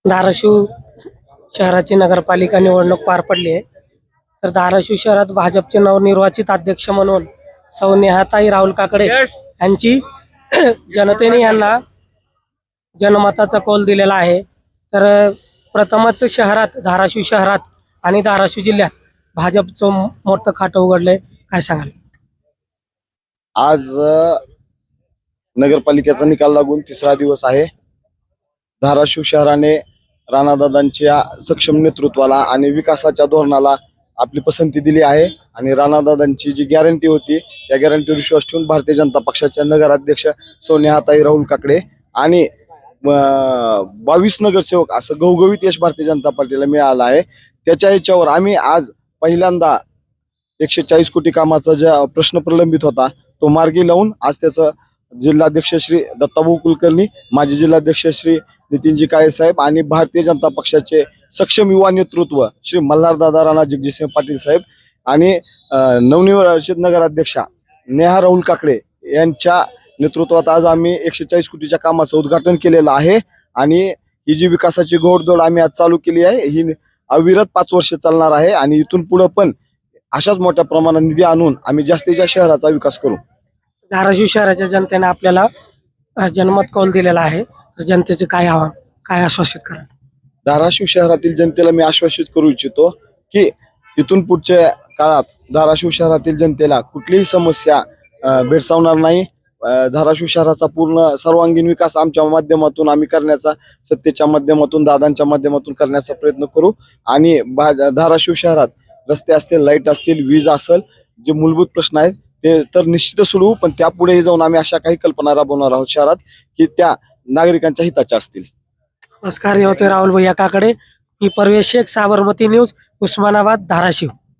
धाराशिव शहराची नगरपालिका निवडणूक पार पडली आहे. तर धाराशिव शहरात भाजपचे नवनिर्वाचित अध्यक्ष म्हणून सौ नेहाताई राहुल काकडे यांची जनतेने यांना जनमताचा कौल दिलेला आहे. तर प्रथमच शहरात धाराशिव शहरात आणि धाराशिव जिल्ह्यात भाजपचं मोठं खातं उघडलंय. काय सांगाल? आज नगरपालिकेचा निकाल लागून तिसरा दिवस आहे. धाराशिव शहराने राणादादांच्या सक्षम नेतृत्वाला आणि विकासाच्या धोरणाला आपली पसंती दिली आहे आणि राणादादांची जी गॅरंटी होती त्या गॅरंटीवर विश्वास ठेवून भारतीय जनता पक्षाच्या नगराध्यक्ष सौ नेहाताई राहुल काकडे आणि 22 नगरसेवक असं घवघवीत यश भारतीय जनता पार्टीला मिळालं आहे. त्याच्या ह्याच्यावर आम्ही आज पहिल्यांदा 140 कोटी कामाचा ज्या प्रश्न प्रलंबित होता तो मार्गी लावून आज त्याचं जिल्हाध्यक्ष श्री दत्ताभाऊ कुलकर्णी, माजी जिल्हाध्यक्ष श्री नितीनजी काळे साहेब आणि भारतीय जनता पक्षाचे सक्षम युवा नेतृत्व श्री मल्हारदादा राणा जगजितसिंह पाटील साहेब आणि नवनिर्वाचित नगराध्यक्षा नेहा राहुल काकडे यांच्या नेतृत्वात आज आम्ही 140 कोटीच्या कामाचं उद्घाटन केलेलं आहे. आणि ही जी विकासाची घोडदौड आम्ही आज चालू केली आहे ही अविरत 5 वर्ष चालणार आहे आणि इथून पुढे पण अशाच मोठ्या प्रमाणात निधी आणून आम्ही जास्तीत जास्त शहराचा विकास करू. धाराशिव शहराच्या जनतेने आपल्याला जनमत कौल दिलेला आहे. तर जनतेचे काय आव्हान, काय आश्वासित करा? धाराशिव शहरातील जनतेला मी आश्वासित करू इच्छितो की इथून पुढच्या काळात धाराशिव शहरातील जनतेला कुठलीही समस्या भेडसावणार नाही. धाराशिव शहराचा पूर्ण सर्वांगीण विकास आमच्या माध्यमातून आम्ही करण्याचा, सत्तेच्या माध्यमातून, दादांच्या माध्यमातून करण्याचा प्रयत्न करू. आणि धाराशिव शहरात रस्ते असतील, लाईट असतील, वीज असेल, जे मूलभूत प्रश्न आहेत ते तर निश्चितच सोडवू, पण त्यापुढे जाऊन आम्ही अशा काही कल्पना राबवणार आहोत शहरात की त्या नागरिकांच्या हिताच्या असतील. नमस्कार, हे होते राहुल भैया काकडे. मी परवेश शेख, साबरमती न्यूज, उस्मानाबाद, धाराशिव.